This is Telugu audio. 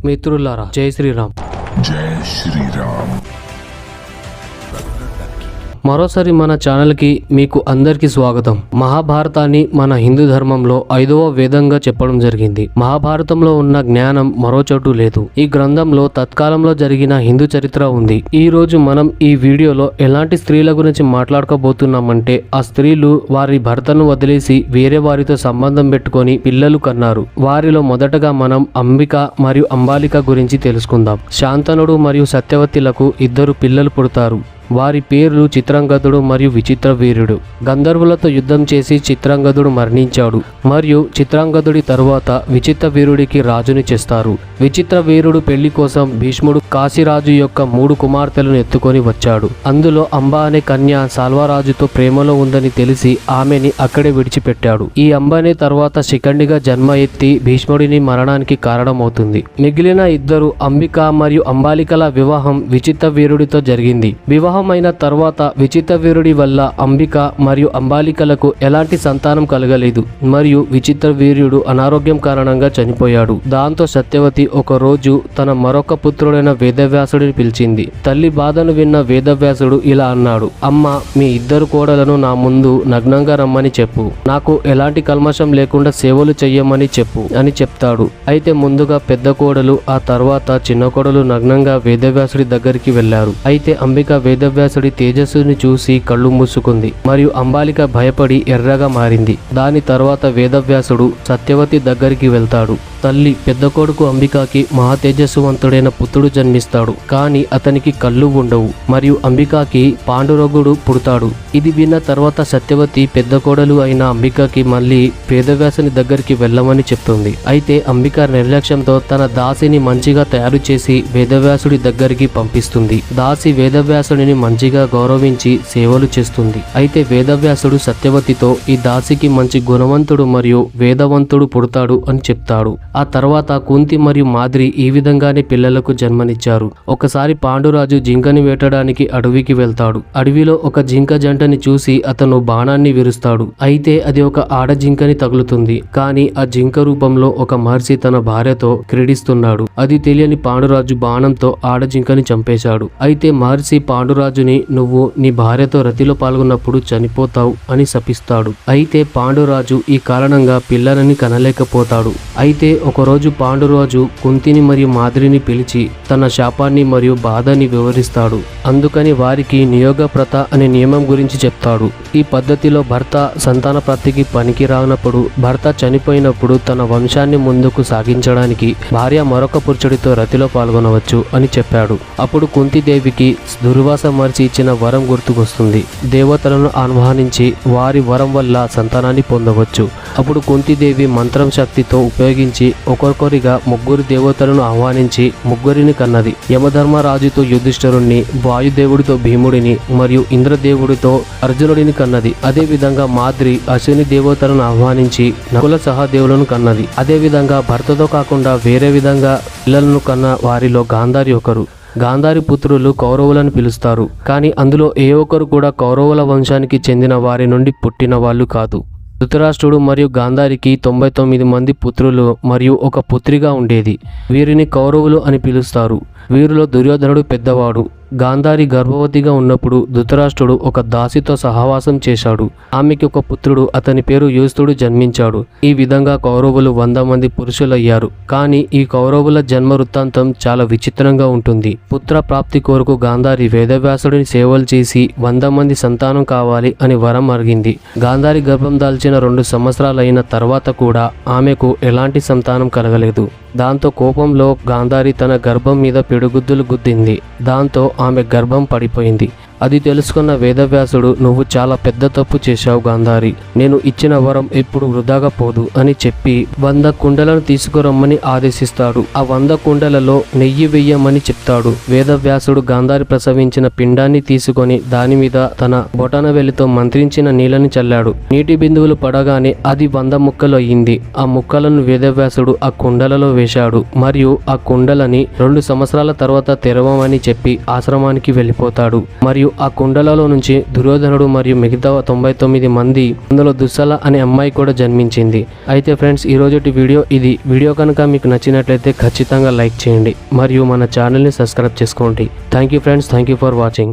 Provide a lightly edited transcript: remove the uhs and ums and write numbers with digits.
మిత్రులారా, జై శ్రీరామ్. జై శ్రీరామ్. మరోసారి మన ఛానల్కి మీకు అందరికీ స్వాగతం. మహాభారతాన్ని మన హిందూ ధర్మంలో 5వ వేదంగా చెప్పడం జరిగింది. మహాభారతంలో ఉన్న జ్ఞానం మరో చోటు లేదు. ఈ గ్రంథంలో తత్కాలంలో జరిగిన హిందూ చరిత్ర ఉంది. ఈ రోజు మనం ఈ వీడియోలో ఎలాంటి స్త్రీల గురించి మాట్లాడుకోబోతున్నామంటే, ఆ స్త్రీలు వారి భర్తను వదిలేసి వేరే వారితో సంబంధం పెట్టుకొని పిల్లలు కన్నారు. వారిలో మొదటగా మనం అంబిక మరియు అంబాలిక గురించి తెలుసుకుందాం. శాంతనుడు మరియు సత్యవతిలకు 2 పిల్లలు పుడతారు. వారి పేర్లు చిత్రాంగదుడు మరియు విచిత్ర వీరుడు. గంధర్వులతో యుద్ధం చేసి చిత్రాంగదుడు మరణించాడు మరియు చిత్రాంగదుడి తరువాత విచిత్ర వీరుడికి రాజుని చేస్తారు. విచిత్ర వీరుడు పెళ్లి కోసం భీష్ముడు కాశీరాజు యొక్క 3 కుమార్తెలను ఎత్తుకొని వచ్చాడు. అందులో అంబ అనే కన్య సాల్వరాజుతో ప్రేమలో ఉందని తెలిసి ఆమెని అక్కడే విడిచిపెట్టాడు. ఈ అంబనే తర్వాత శిఖండిగా జన్మ ఎత్తి భీష్ముడిని మరణానికి కారణమవుతుంది. మిగిలిన 2 అంబిక మరియు అంబాలికల వివాహం విచిత్ర వీరుడితో జరిగింది. అయిన తర్వాత విచిత్ర వీరుడి వల్ల అంబిక మరియు అంబాలికలకు ఎలాంటి సంతానం కలగలేదు మరియు విచిత్ర వీరుడు అనారోగ్యం కారణంగా చనిపోయాడు. దాంతో సత్యవతి ఒక రోజు తన మరొక పుత్రుడైన వేదవ్యాసుడిని పిలిచింది. తల్లి బాధను విన్న వేదవ్యాసుడు ఇలా అన్నాడు: అమ్మ, మీ 2 కోడలను నా ముందు నగ్నంగా రమ్మని చెప్పు. నాకు ఎలాంటి కల్మషం లేకుండా సేవలు చెయ్యమని చెప్పు అని చెప్తాడు. అయితే ముందుగా పెద్ద కోడలు, ఆ తర్వాత చిన్న కోడలు నగ్నంగా వేదవ్యాసుడి దగ్గరికి వెళ్లారు. అయితే అంబిక వేదవ్యాసుడి తేజస్సుని చూసి కళ్ళు మూసుకుంది మరియు అంబాలిక భయపడి ఎర్రగా మారింది. దాని తర్వాత వేదవ్యాసుడు సత్యవతి దగ్గరికి వెళ్తాడు. తల్లి పెద్ద కొడుకు అంబికాకి మహా తేజస్సువంతుడైన పుత్రుడు జన్మిస్తాడు. కానీ అతనికి కళ్ళు ఉండవు మరియు అంబికాకి పాండురంగుడు పుడతాడు. ఇది విన్న తర్వాత సత్యవతి పెద్ద కోడలు అయిన అంబికాకి మళ్ళీ వేదవ్యాసుని దగ్గరికి వెళ్ళమని చెప్తుంది. అయితే అంబిక నిర్లక్ష్యంతో తన దాసిని మంచిగా తయారు చేసి వేదవ్యాసుడి దగ్గరికి పంపిస్తుంది. దాసి వేదవ్యాసుడిని మంచిగా గౌరవించి సేవలు చేస్తుంది. అయితే వేదవ్యాసుడు సత్యవతితో ఈ దాసికి మంచి గుణవంతుడు మరియు వేదవంతుడు పుడతాడు అని చెప్తాడు. ఆ తర్వాత కుంతి మరియు మాద్రి ఈ విధంగానే పిల్లలకు జన్మనిచ్చారు. ఒకసారి పాండురాజు జింకని వేటడానికి అడవికి వెళ్తాడు. అడవిలో ఒక జింక జంటని చూసి అతను బాణాన్ని విరుస్తాడు. అయితే అది ఒక ఆడ జింకని తగులుతుంది. కానీ ఆ జింక రూపంలో ఒక మహర్షి తన భార్యతో క్రీడిస్తున్నాడు. అది తెలియని పాండురాజు బాణంతో ఆడ జింకని చంపేశాడు. అయితే మహర్షి పాండురాజుని, నువ్వు నీ భార్యతో రతిలో పాల్గొన్నప్పుడు చనిపోతావు అని శపిస్తాడు. అయితే పాండురాజు ఈ కారణంగా పిల్లలని కనలేకపోతాడు. అయితే ఒకరోజు పాండురాజు కుంతిని మరియు మాద్రిని పిలిచి తన శాపాన్ని మరియు బాధని వివరిస్తాడు. అందుకని వారికి నియోగ ప్రత అనే నియమం గురించి చెప్తాడు. ఈ పద్ధతిలో భర్త సంతాన ప్రాప్తికి పనికి రానప్పుడు, భర్త చనిపోయినప్పుడు తన వంశాన్ని ముందుకు సాగించడానికి భార్య మరొక పురుషుడితో రతిలో పాల్గొనవచ్చు అని చెప్పాడు. అప్పుడు కుంతిదేవికి దుర్వాస మహర్షి ఇచ్చిన వరం గుర్తుకొస్తుంది. దేవతలను ఆహ్వానించి వారి వరం వల్ల సంతానాన్ని పొందవచ్చు. అప్పుడు కుంతిదేవి మంత్రం శక్తితో ఉపయోగించి ఒక్కొక్కరిగా 3 దేవతలను ఆహ్వానించి 3 కన్నది. యమధర్మరాజుతో యుధిష్ఠిరుణ్ణి, వాయుదేవుడితో భీముడిని మరియు ఇంద్రదేవుడితో అర్జునుడిని కన్నది. అదే విధంగా మాద్రి అశ్విని దేవతలను ఆహ్వానించి నకుల సహదేవులను కన్నది. అదే విధంగా భర్తతో కాకుండా వేరే విధంగా పిల్లలను కన్న వారిలో గాంధారి ఒకరు. గాంధారి పుత్రులు కౌరవులను పిలుస్తారు. కానీ అందులో ఏ ఒక్కరు కూడా కౌరవుల వంశానికి చెందిన వారి నుండి పుట్టిన వాళ్ళు కాదు. ధృతరాష్ట్రుడు మరియు గాంధారికి 99 మంది పుత్రులు మరియు ఒక పుత్రిగా ఉండేది. వీరిని కౌరవులు అని పిలుస్తారు. వీరిలో దుర్యోధనుడు పెద్దవాడు. గాంధారి గర్భవతిగా ఉన్నప్పుడు ధృతరాష్ట్రుడు ఒక దాసితో సహవాసం చేశాడు. ఆమెకి ఒక పుత్రుడు, అతని పేరు యూస్తుడు జన్మించాడు. ఈ విధంగా కౌరవులు 100 మంది పురుషులయ్యారు. కానీ ఈ కౌరవుల జన్మ వృత్తాంతం చాలా విచిత్రంగా ఉంటుంది. పుత్ర ప్రాప్తి కొరకు గాంధారి వేదవ్యాసుడిని సేవలు చేసి 100 మంది సంతానం కావాలి అని వరం అడిగింది. గాంధారి గర్భం దాల్చిన 2 సంవత్సరాలైన తర్వాత కూడా ఆమెకు ఎలాంటి సంతానం కలగలేదు. దాంతో కోపంలో గాంధారి తన గర్భం మీద పిడుగుద్దులు గుద్దింది. దాంతో ఆమె గర్భం పడిపోయింది. అది తెలుసుకున్న వేదవ్యాసుడు, నువ్వు చాలా పెద్ద తప్పు చేశావు గాంధారి, నేను ఇచ్చిన వరం ఎప్పుడు వృధాగా పోదు అని చెప్పి 100 కుండలను తీసుకురమ్మని ఆదేశిస్తాడు. ఆ 100 కుండలలో నెయ్యి వెయ్యమని చెప్తాడు. వేదవ్యాసుడు గాంధారి ప్రసవించిన పిండాన్ని తీసుకొని దాని మీద తన బొటనవేలితో మంత్రించిన నీళ్ళని చల్లాడు. నీటి బిందువులు పడగానే అది 100 ముక్కలు అయ్యింది. ఆ ముక్కలను వేదవ్యాసుడు ఆ కుండలలో వేశాడు మరియు ఆ కుండలని 2 సంవత్సరాల తర్వాత తెరవమని చెప్పి ఆశ్రమానికి వెళ్ళిపోతాడు. మరియు మరియు ఆ కుండలలో నుంచి దుర్యోధనుడు మరియు మిగతా 99 మంది, అందులో దుస్సల అనే అమ్మాయి కూడా జన్మించింది. అయితే ఫ్రెండ్స్, ఈ రోజుటి వీడియో ఇది. వీడియో కనుక మీకు నచ్చినట్లయితే ఖచ్చితంగా లైక్ చేయండి మరియు మన ఛానల్ని సబ్స్క్రైబ్ చేసుకోండి. Thank you friends, thank you for watching.